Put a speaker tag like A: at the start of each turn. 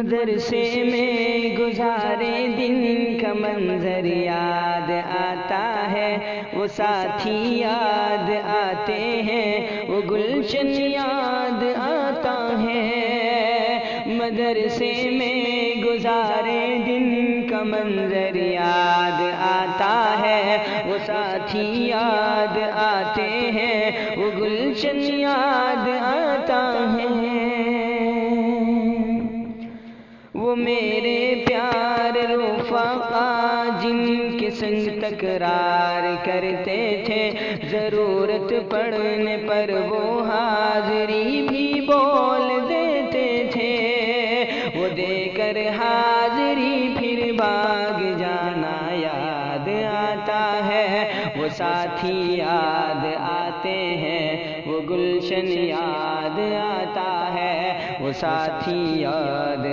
A: مدرسے میں گزارے دن کا منظر یاد آتا ہے، وہ ساتھی یاد آتے ہیں، وہ گلشن یاد آتا ہے۔ مدرسے میں گزارے دن کا منظر یاد آتا ہے، وہ ساتھی یاد آتے ہیں، وہ گلشن یاد آتا ہے۔ وہ میرے پیار رفقا جن کے سنگ تکرار کرتے تھے، ضرورت پڑنے پر وہ حاضری بھی بول دیتے تھے۔ وہ دے کر حاضری پھر بھاگ جانا یاد آتا ہے، وہ ساتھی یاد آتے ہیں، وہ گلشن یاد آتا ہے، وہ ساتھی یاد